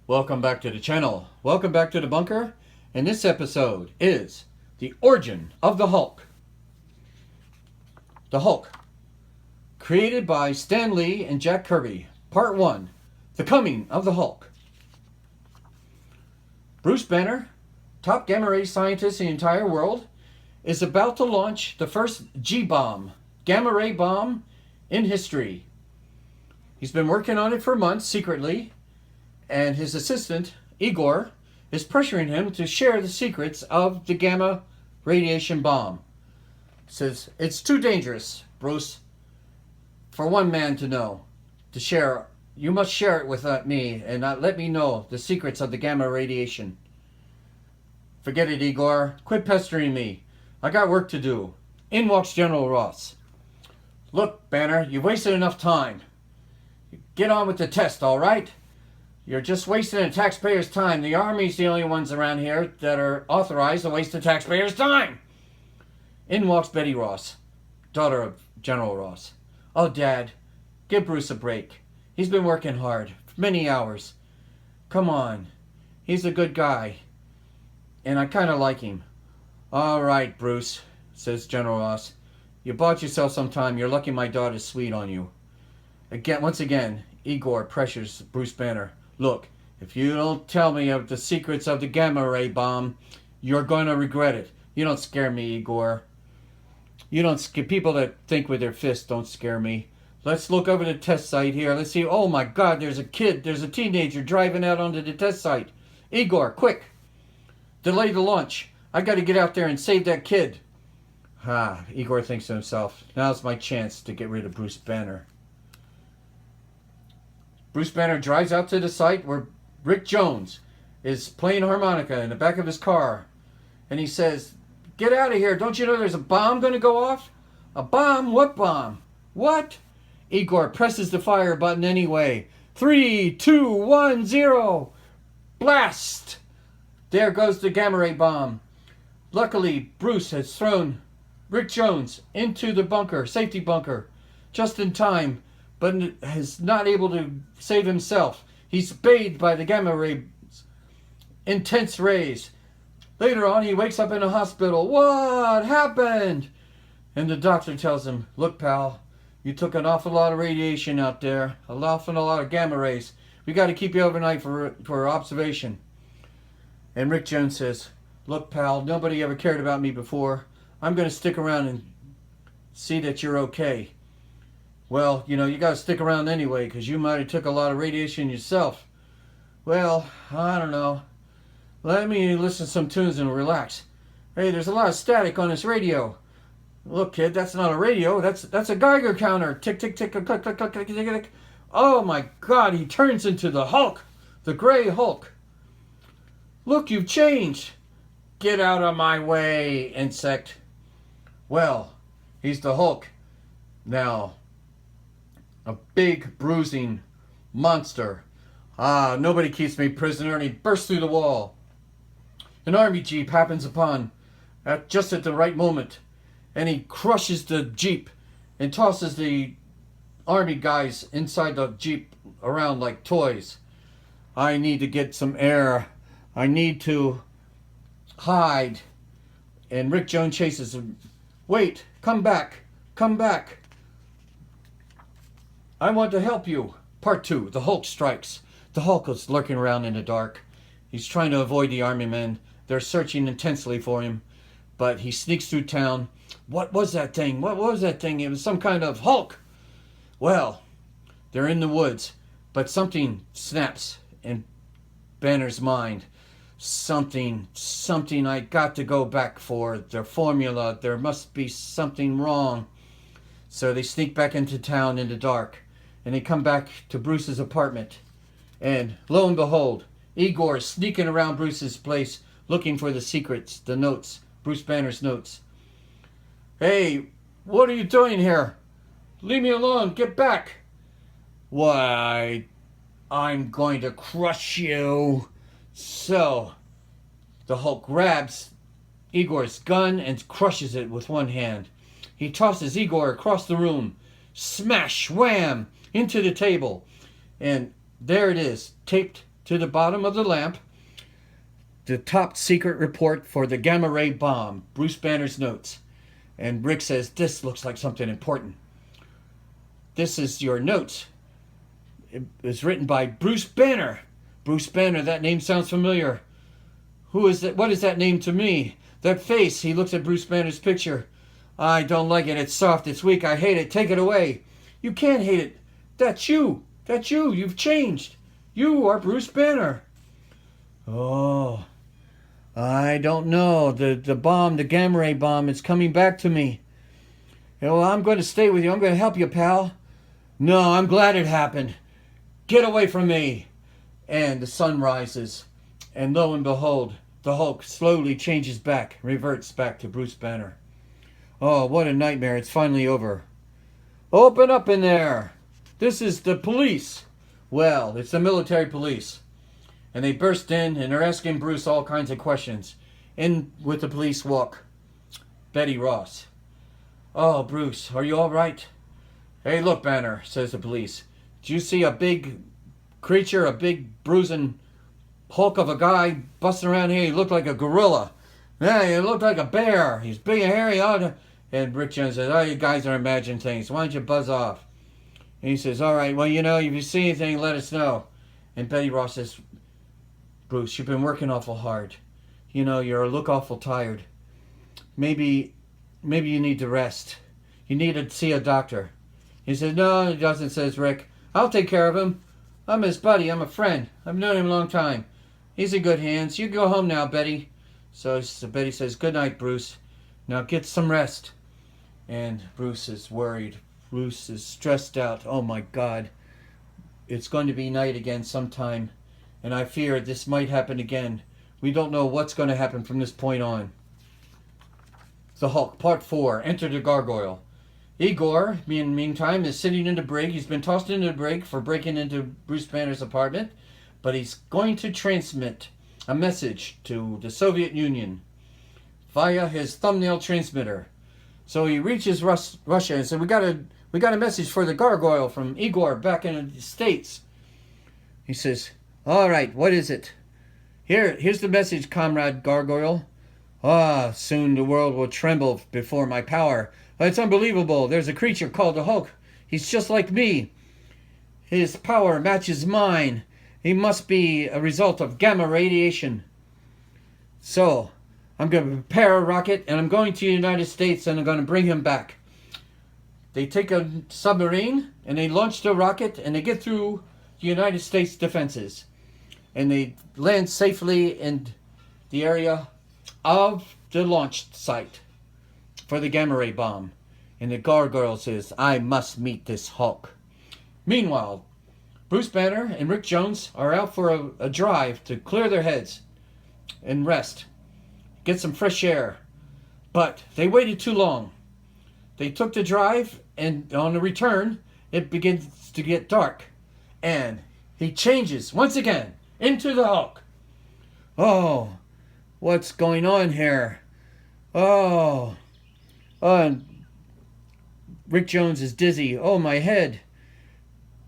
Welcome back to the channel. Welcome back to the bunker. And this episode is the origin of the Hulk. The Hulk, created by Stan Lee and Jack Kirby. Part 1, The Coming of the Hulk. Bruce Banner, top gamma ray scientist in the entire world, is about to launch the first G-bomb, gamma ray bomb, in history. He's been working on it for months secretly, and his assistant, Igor, is pressuring him to share the secrets of the gamma radiation bomb. Says, it's too dangerous, Bruce, for one man to know. To share, you must share it with me, and not let me know the secrets of the gamma radiation. Forget it, Igor. Quit pestering me. I got work to do. In walks General Ross. Look, Banner, you've wasted enough time. Get on with the test, all right? You're just wasting the taxpayers' time. The Army's the only ones around here that are authorized to waste the taxpayers' time. In walks Betty Ross, daughter of General Ross. Oh, Dad, give Bruce a break. He's been working hard, for many hours. Come on. He's a good guy, and I kind of like him. All right, Bruce, says General Ross. You bought yourself some time. You're lucky my daughter's sweet on you. Once again, Igor pressures Bruce Banner. Look, if you don't tell me of the secrets of the gamma ray bomb, you're going to regret it. You don't scare me, Igor. You don't scare people that think with their fists. Don't scare me. Let's look over the test site here. Let's see. Oh my God, there's a kid. There's a teenager driving out onto the test site. Igor, quick. Delay the launch. I got to get out there and save that kid. Igor thinks to himself, now's my chance to get rid of Bruce Banner. Bruce Banner drives out to the site where Rick Jones is playing harmonica in the back of his car. And he says, get out of here. Don't you know there's a bomb going to go off? A bomb? What bomb? What? Igor presses the fire button anyway. 3, 2, 1, 0. Blast! There goes the gamma ray bomb. Luckily, Bruce has thrown Rick Jones into the bunker, safety bunker, just in time, but is not able to save himself. He's bathed by the gamma ray, intense rays. Later on, he wakes up in a hospital. What happened? And the doctor tells him, look, pal, you took an awful lot of radiation out there, an awful lot of gamma rays. We got to keep you overnight for observation. And Rick Jones says, look, pal, nobody ever cared about me before. I'm going to stick around and see that you're okay. Well, you got to stick around anyway, because you might have took a lot of radiation yourself. Well, I don't know. Let me listen to some tunes and relax. Hey, there's a lot of static on this radio. Look, kid, that's not a radio. That's a Geiger counter. Tick, tick, tick, click, click, click, click, click, click. Oh, my God, he turns into the Hulk. The Gray Hulk. Look, you've changed. Get out of my way, insect. Well, he's the Hulk. Now, a big, bruising monster. Nobody keeps me prisoner, and he bursts through the wall. An army jeep happens upon just at the right moment, and he crushes the jeep and tosses the army guys inside the jeep around like toys. I need to get some air. I need to hide. And Rick Jones chases him. Wait, come back. Come back. I want to help you. Part 2, the Hulk strikes. The Hulk is lurking around in the dark. He's trying to avoid the army men. They're searching intensely for him. But he sneaks through town. What was that thing? What was that thing? It was some kind of Hulk. Well, they're in the woods. But something snaps in Banner's mind. Something I got to go back for. Their formula. There must be something wrong. So they sneak back into town in the dark. And they come back to Bruce's apartment. And lo and behold, Igor is sneaking around Bruce's place looking for the secrets, the notes, Bruce Banner's notes. Hey, what are you doing here? Leave me alone. Get back. Why, I'm going to crush you. So, the Hulk grabs Igor's gun and crushes it with one hand. He tosses Igor across the room. Smash, wham, into the table. And there it is, taped to the bottom of the lamp the top secret report for the gamma ray bomb, Bruce Banner's notes. And Rick says, this looks like something important. This is your notes. It was written by Bruce Banner. Bruce Banner, that name sounds familiar. Who is that? What is that name to me? That face. He looks at Bruce Banner's picture. I don't like it. It's soft. It's weak. I hate it. Take it away. You can't hate it. That's you. That's you. You've changed. You are Bruce Banner. Oh, I don't know. The bomb, the gamma ray bomb, is coming back to me. Well, I'm going to stay with you. I'm going to help you, pal. No, I'm glad it happened. Get away from me. And the sun rises. And lo and behold, the Hulk slowly changes back, reverts back to Bruce Banner. Oh, what a nightmare. It's finally over. Open up in there. This is the police. Well, it's the military police. And they burst in and are asking Bruce all kinds of questions. In with the police walk Betty Ross. Oh, Bruce, are you all right? Hey, look, Banner, says the police. Did you see a big creature, a big bruising hulk of a guy busting around here? He looked like a gorilla. Yeah, he looked like a bear. He's big and hairy. And Rick Jones says, oh, you guys are imagining things. Why don't you buzz off? And he says, all right, well, you know, if you see anything, let us know. And Betty Ross says, Bruce, you've been working awful hard. You know, you look awful tired. Maybe you need to rest. You need to see a doctor. He says, no, he doesn't, says Rick. I'll take care of him. I'm his buddy. I'm a friend. I've known him a long time. He's in good hands. You go home now, Betty. So Betty says, good night, Bruce. Now get some rest. And Bruce is worried. Bruce is stressed out. Oh, my God. It's going to be night again sometime. And I fear this might happen again. We don't know what's going to happen from this point on. The Hulk, Part 4, Enter the Gargoyle. Igor, meantime, is sitting in the brig. He's been tossed into the brig for breaking into Bruce Banner's apartment. But he's going to transmit a message to the Soviet Union via his thumbnail transmitter. So he reaches Russia and said, we got a message for the Gargoyle from Igor back in the States. He says, all right, what is it? Here's the message, Comrade Gargoyle. Ah, soon the world will tremble before my power. It's unbelievable. There's a creature called the Hulk. He's just like me. His power matches mine. He must be a result of gamma radiation. So, I'm going to prepare a rocket, and I'm going to the United States, and I'm going to bring him back. They take a submarine, and they launch the rocket, and they get through the United States defenses. And they land safely in the area of the launch site for the gamma ray bomb. And the Gargoyle says, I must meet this Hulk. Meanwhile, Bruce Banner and Rick Jones are out for a drive to clear their heads and rest, get some fresh air. But they waited too long. They took the drive, and on the return, it begins to get dark. And he changes once again into the Hulk. Oh, what's going on here? Oh, and Rick Jones is dizzy. Oh, my head.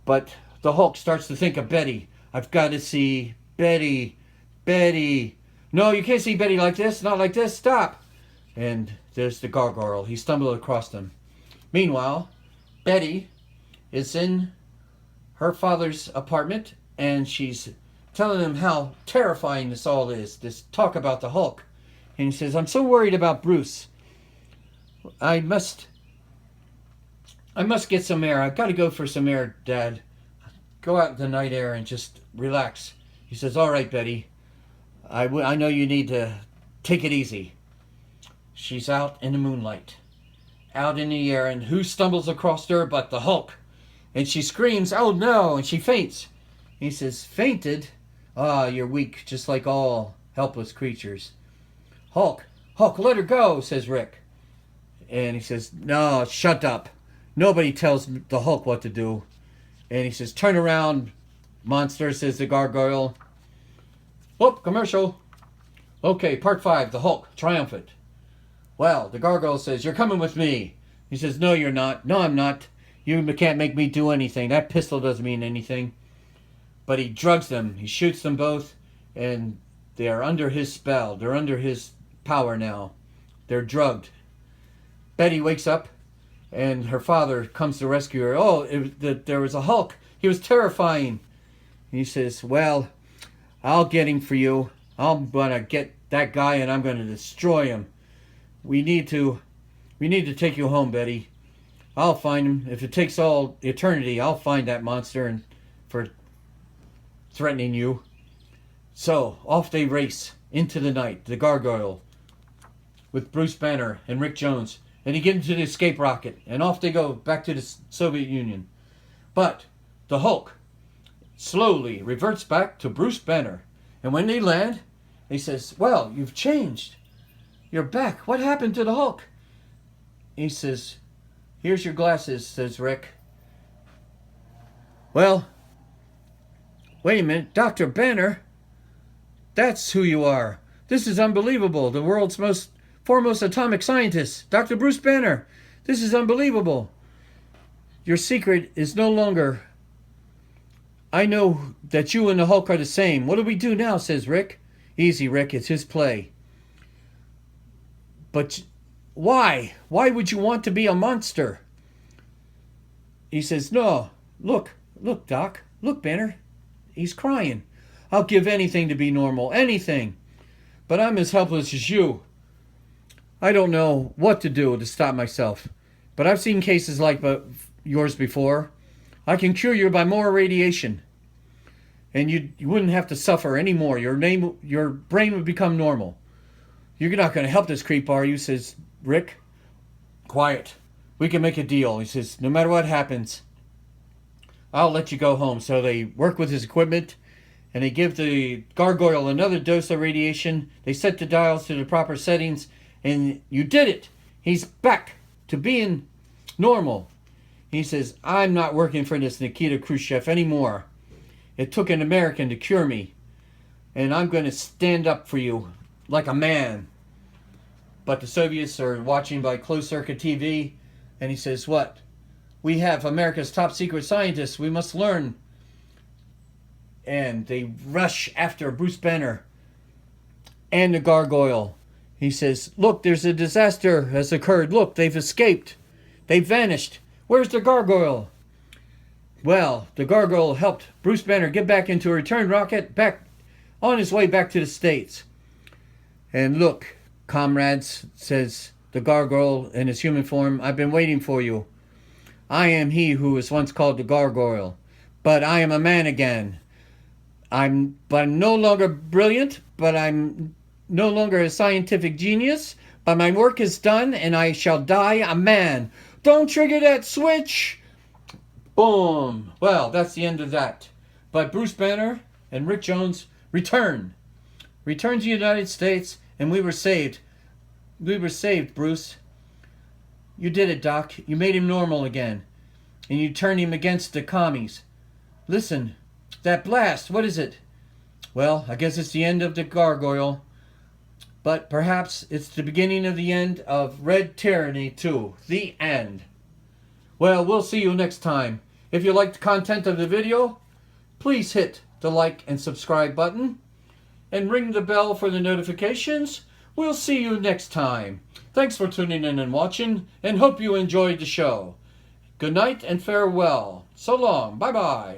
But the Hulk starts to think of Betty. I've got to see Betty. Betty. No, you can't see Betty like this. Not like this. Stop. And there's the Gargoyle. He stumbled across them. Meanwhile, Betty is in her father's apartment, and she's telling him how terrifying this all is, this talk about the Hulk. And he says, I'm so worried about Bruce. I must get some air. I've got to go for some air, Dad. Go out in the night air and just relax. He says, all right, Betty. I know you need to take it easy. She's out in the moonlight, out in the air, and who stumbles across her but the Hulk? And she screams, oh no, and she faints. He says, fainted? Ah, you're weak, just like all helpless creatures. Hulk, let her go, says Rick. And he says, no, shut up. Nobody tells the Hulk what to do. And he says, turn around, monster, says the Gargoyle. Whoop, commercial. Okay, part 5, the Hulk, Triumphant. Well, the Gargoyle says, you're coming with me. He says, no, you're not. No, I'm not. You can't make me do anything. That pistol doesn't mean anything. but he drugs them. He shoots them both, and they are under his spell. They're under his power now. They're drugged. Betty wakes up, and her father comes to rescue her. Oh, there was a Hulk. He was terrifying. And he says, well, I'll get him for you. I'm going to get that guy, and I'm going to destroy him. We need to take you home, Betty. I'll find him. If it takes all eternity, I'll find that monster and for threatening you. So, off they race into the night, the Gargoyle, with Bruce Banner and Rick Jones. And he gets into the escape rocket, and off they go back to the Soviet Union. But the Hulk slowly reverts back to Bruce Banner. And when they land, he says, well, you've changed. You're back. What happened to the Hulk? He says, here's your glasses, says Rick. Well, wait a minute, Dr. Banner. That's who you are. This is unbelievable. The world's foremost atomic scientist, Dr. Bruce Banner. This is unbelievable. Your secret is no longer... I know that you and the Hulk are the same. What do we do now, says Rick. Easy, Rick, it's his play. But why? Why would you want to be a monster? He says, no, look, Doc. Look, Banner. He's crying. I'll give anything to be normal, anything. But I'm as helpless as you. I don't know what to do to stop myself. But I've seen cases like yours before. I can cure you by more radiation. And you wouldn't have to suffer anymore. Your brain would become normal. You're not going to help this creep, are you? Says Rick. Quiet. We can make a deal. He says, no matter what happens, I'll let you go home. So they work with his equipment, and they give the Gargoyle another dose of radiation. They set the dials to the proper settings, and you did it. He's back to being normal. He says, I'm not working for this Nikita Khrushchev anymore. It took an American to cure me, and I'm going to stand up for you like a man. But the Soviets are watching by closed-circuit TV, and he says, what? We have America's top secret scientists. We must learn. And they rush after Bruce Banner and the Gargoyle. He says, look, there's a disaster has occurred. Look, they've escaped. They've vanished. Where's the Gargoyle? Well, the Gargoyle helped Bruce Banner get back into a return rocket, back on his way back to the States. And look, comrades, says the Gargoyle in his human form, I've been waiting for you. I am he who was once called the Gargoyle, but I am a man again. I'm no longer brilliant, but I'm no longer a scientific genius, but my work is done and I shall die a man. Don't trigger that switch! Boom! Well, that's the end of that. But Bruce Banner and Rick Jones returned to the United States, and we were saved. We were saved, Bruce. You did it, Doc. You made him normal again. And you turned him against the commies. Listen, that blast, what is it? Well, I guess it's the end of the Gargoyle. But perhaps it's the beginning of the end of Red Tyranny too. The end. Well, we'll see you next time. If you liked the content of the video, please hit the like and subscribe button and ring the bell for the notifications. We'll see you next time. Thanks for tuning in and watching, and hope you enjoyed the show. Good night and farewell. So long. Bye-bye.